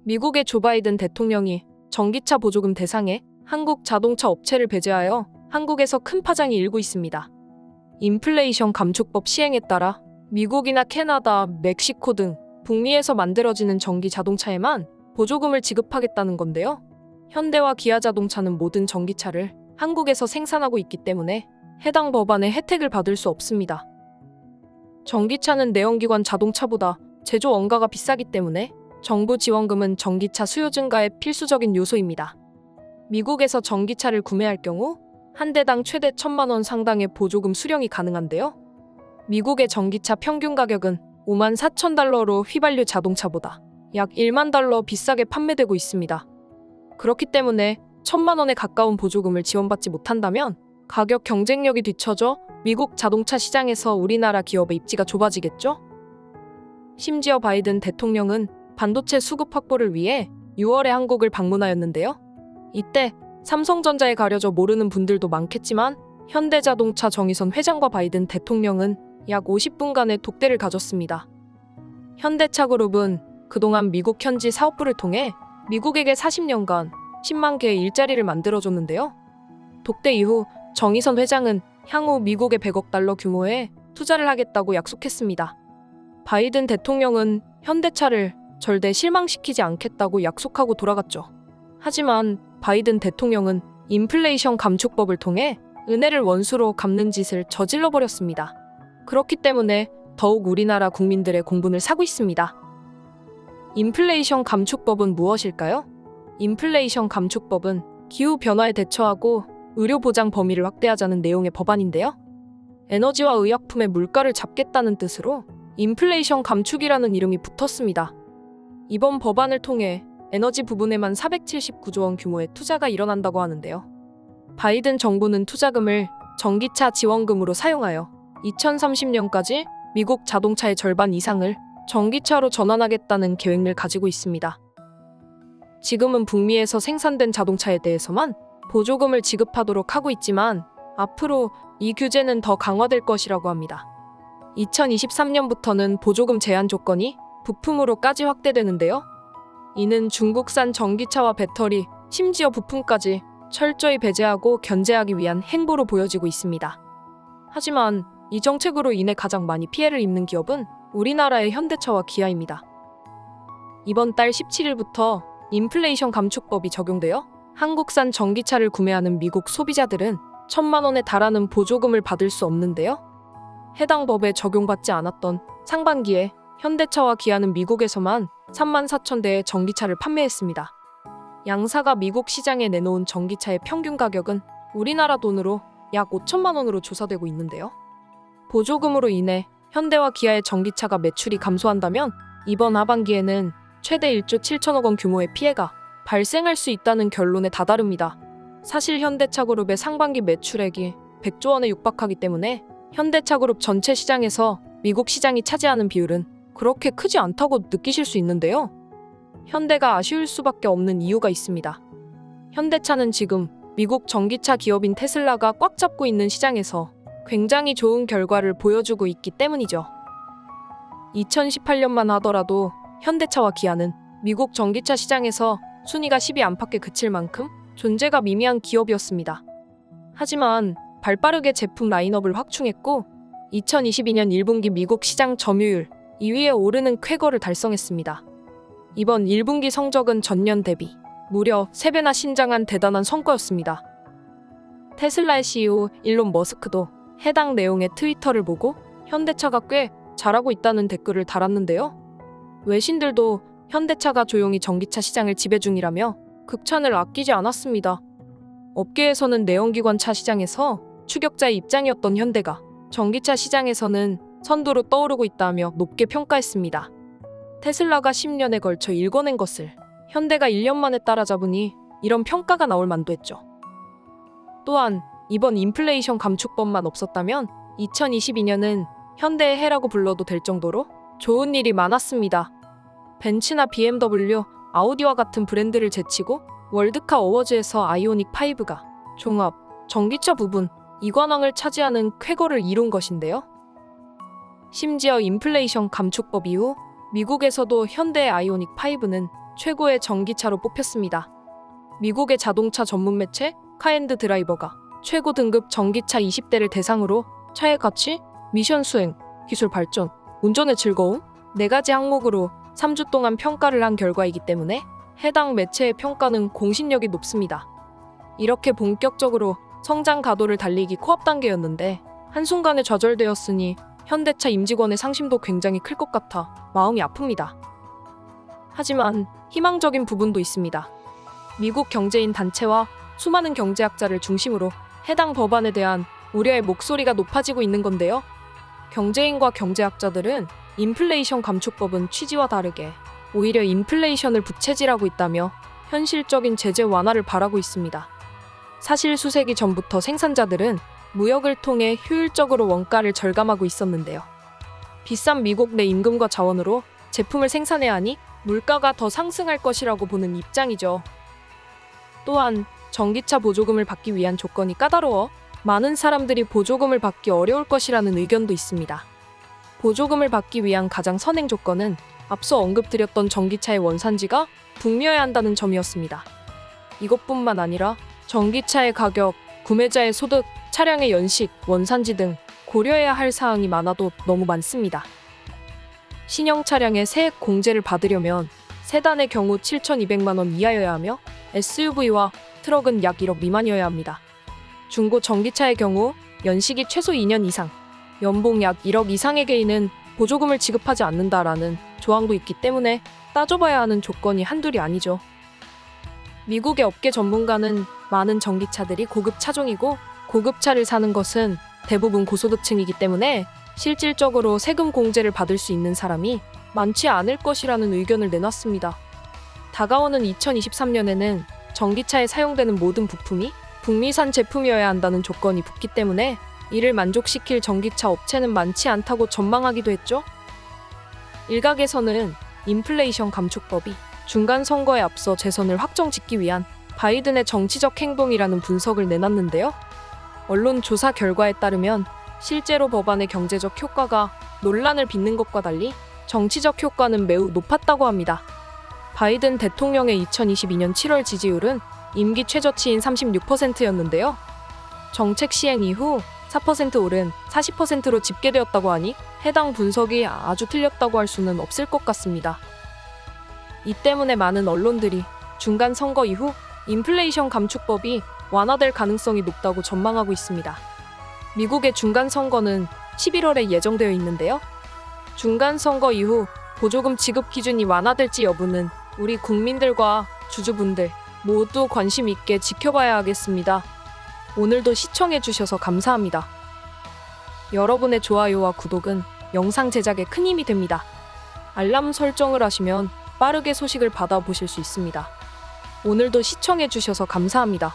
미국의 조 바이든 대통령이 전기차 보조금 대상에 한국 자동차 업체를 배제하여 한국에서 큰 파장이 일고 있습니다. 인플레이션 감축법 시행에 따라 미국이나 캐나다, 멕시코 등 북미에서 만들어지는 전기 자동차에만 보조금을 지급하겠다는 건데요. 현대와 기아자동차는 모든 전기차를 한국에서 생산하고 있기 때문에 해당 법안의 혜택을 받을 수 없습니다. 전기차는 내연기관 자동차보다 제조 원가가 비싸기 때문에 정부 지원금은 전기차 수요 증가의 필수적인 요소입니다. 미국에서 전기차를 구매할 경우 한 대당 최대 1,000만 원 상당의 보조금 수령이 가능한데요. 미국의 전기차 평균 가격은 54,000달러로 휘발유 자동차보다 약 1만 달러 비싸게 판매되고 있습니다. 그렇기 때문에 1,000만 원에 가까운 보조금을 지원받지 못한다면 가격 경쟁력이 뒤처져 미국 자동차 시장에서 우리나라 기업의 입지가 좁아지겠죠? 심지어 바이든 대통령은 반도체 수급 확보를 위해 6월에 한국을 방문하였는데요. 이때 삼성전자에 가려져 모르는 분들도 많겠지만 현대자동차 정의선 회장과 바이든 대통령은 약 50분간의 독대를 가졌습니다. 현대차그룹은 그동안 미국 현지 사업부를 통해 미국에게 40년간 10만 개의 일자리를 만들어줬는데요. 독대 이후 정의선 회장은 향후 미국에 100억 달러 규모의 투자를 하겠다고 약속했습니다. 바이든 대통령은 현대차를 절대 실망시키지 않겠다고 약속하고 돌아갔죠. 하지만 바이든 대통령은 인플레이션 감축법을 통해 은혜를 원수로 갚는 짓을 저질러 버렸습니다. 그렇기 때문에 더욱 우리나라 국민들의 공분을 사고 있습니다. 인플레이션 감축법은 무엇일까요? 인플레이션 감축법은 기후변화에 대처하고 의료보장 범위를 확대하자는 내용의 법안인데요. 에너지와 의약품의 물가를 잡겠다는 뜻으로 인플레이션 감축이라는 이름이 붙었습니다. 이번 법안을 통해 에너지 부분에만 479조 원 규모의 투자가 일어난다고 하는데요. 바이든 정부는 투자금을 전기차 지원금으로 사용하여 2030년까지 미국 자동차의 절반 이상을 전기차로 전환하겠다는 계획을 가지고 있습니다. 지금은 북미에서 생산된 자동차에 대해서만 보조금을 지급하도록 하고 있지만 앞으로 이 규제는 더 강화될 것이라고 합니다. 2023년부터는 보조금 제한 조건이 부품으로까지 확대되는데요. 이는 중국산 전기차와 배터리, 심지어 부품까지 철저히 배제하고 견제하기 위한 행보로 보여지고 있습니다. 하지만 이 정책으로 인해 가장 많이 피해를 입는 기업은 우리나라의 현대차와 기아입니다. 이번 달 17일부터 인플레이션 감축법이 적용되어 한국산 전기차를 구매하는 미국 소비자들은 1,000만 원에 달하는 보조금을 받을 수 없는데요. 해당 법에 적용받지 않았던 상반기에 현대차와 기아는 미국에서만 34,000대의 전기차를 판매했습니다. 양사가 미국 시장에 내놓은 전기차의 평균 가격은 우리나라 돈으로 약 5천만 원으로 조사되고 있는데요. 보조금으로 인해 현대와 기아의 전기차가 매출이 감소한다면 이번 하반기에는 최대 1조 7천억 원 규모의 피해가 발생할 수 있다는 결론에 다다릅니다. 사실 현대차그룹의 상반기 매출액이 100조 원에 육박하기 때문에 현대차그룹 전체 시장에서 미국 시장이 차지하는 비율은 그렇게 크지 않다고 느끼실 수 있는데요. 현대가 아쉬울 수밖에 없는 이유가 있습니다. 현대차는 지금 미국 전기차 기업인 테슬라가 꽉 잡고 있는 시장에서 굉장히 좋은 결과를 보여주고 있기 때문이죠. 2018년만 하더라도 현대차와 기아는 미국 전기차 시장에서 순위가 10위 안팎에 그칠 만큼 존재가 미미한 기업이었습니다. 하지만 발빠르게 제품 라인업을 확충했고 2022년 1분기 미국 시장 점유율 2위에 오르는 쾌거를 달성했습니다. 이번 1분기 성적은 전년 대비 무려 3배나 신장한 대단한 성과였습니다. 테슬라의 CEO 일론 머스크도 해당 내용의 트위터를 보고 현대차가 꽤 잘하고 있다는 댓글을 달았는데요. 외신들도 현대차가 조용히 전기차 시장을 지배 중이라며 극찬을 아끼지 않았습니다. 업계에서는 내연기관차 시장에서 추격자의 입장이었던 현대가 전기차 시장에서는 선두로 떠오르고 있다며 높게 평가했습니다. 테슬라가 10년에 걸쳐 일궈낸 것을 현대가 1년 만에 따라잡으니 이런 평가가 나올 만도 했죠. 또한 이번 인플레이션 감축법만 없었다면 2022년은 현대의 해라고 불러도 될 정도로 좋은 일이 많았습니다. 벤츠나 BMW, 아우디와 같은 브랜드를 제치고 월드카 어워즈에서 아이오닉 5가 종합, 전기차 부분, 이관왕을 차지하는 쾌거를 이룬 것인데요. 심지어 인플레이션 감축법 이후 미국에서도 현대 아이오닉 5는 최고의 전기차로 뽑혔습니다. 미국의 자동차 전문 매체 카앤드 드라이버가 최고 등급 전기차 20대를 대상으로 차의 가치, 미션 수행, 기술 발전, 운전의 즐거움 4가지 항목으로 3주 동안 평가를 한 결과이기 때문에 해당 매체의 평가는 공신력이 높습니다. 이렇게 본격적으로 성장 가도를 달리기 코앞 단계였는데 한순간에 좌절되었으니 현대차 임직원의 상심도 굉장히 클 것 같아 마음이 아픕니다. 하지만 희망적인 부분도 있습니다. 미국 경제인 단체와 수많은 경제학자를 중심으로 해당 법안에 대한 우려의 목소리가 높아지고 있는 건데요. 경제인과 경제학자들은 인플레이션 감축법은 취지와 다르게 오히려 인플레이션을 부채질하고 있다며 현실적인 제재 완화를 바라고 있습니다. 사실 수세기 전부터 생산자들은 무역을 통해 효율적으로 원가를 절감하고 있었는데요. 비싼 미국 내 임금과 자원으로 제품을 생산해야 하니 물가가 더 상승할 것이라고 보는 입장이죠. 또한 전기차 보조금을 받기 위한 조건이 까다로워 많은 사람들이 보조금을 받기 어려울 것이라는 의견도 있습니다. 보조금을 받기 위한 가장 선행 조건은 앞서 언급드렸던 전기차의 원산지가 북미여야 한다는 점이었습니다. 이것뿐만 아니라 전기차의 가격, 구매자의 소득, 차량의 연식, 원산지 등 고려해야 할 사항이 많아도 너무 많습니다. 신형 차량의 세액 공제를 받으려면 세단의 경우 7,200만 원 이하여야 하며 SUV와 트럭은 약 1억 미만이어야 합니다. 중고 전기차의 경우 연식이 최소 2년 이상, 연봉 약 1억 이상의 개인은 보조금을 지급하지 않는다라는 조항도 있기 때문에 따져봐야 하는 조건이 한둘이 아니죠. 미국의 업계 전문가는 많은 전기차들이 고급 차종이고 고급차를 사는 것은 대부분 고소득층이기 때문에 실질적으로 세금 공제를 받을 수 있는 사람이 많지 않을 것이라는 의견을 내놨습니다. 다가오는 2023년에는 전기차에 사용되는 모든 부품이 북미산 제품이어야 한다는 조건이 붙기 때문에 이를 만족시킬 전기차 업체는 많지 않다고 전망하기도 했죠. 일각에서는 인플레이션 감축법이 중간 선거에 앞서 재선을 확정짓기 위한 바이든의 정치적 행동이라는 분석을 내놨는데요. 언론 조사 결과에 따르면 실제로 법안의 경제적 효과가 논란을 빚는 것과 달리 정치적 효과는 매우 높았다고 합니다. 바이든 대통령의 2022년 7월 지지율은 임기 최저치인 36%였는데요. 정책 시행 이후 4% 오른 40%로 집계되었다고 하니 해당 분석이 아주 틀렸다고 할 수는 없을 것 같습니다. 이 때문에 많은 언론들이 중간 선거 이후 인플레이션 감축법이 완화될 가능성이 높다고 전망하고 있습니다. 미국의 중간 선거는 11월에 예정되어 있는데요. 중간 선거 이후 보조금 지급 기준이 완화될지 여부는 우리 국민들과 주주분들 모두 관심 있게 지켜봐야 하겠습니다. 오늘도 시청해주셔서 감사합니다. 여러분의 좋아요와 구독은 영상 제작에 큰 힘이 됩니다. 알람 설정을 하시면 빠르게 소식을 받아보실 수 있습니다. 오늘도 시청해주셔서 감사합니다.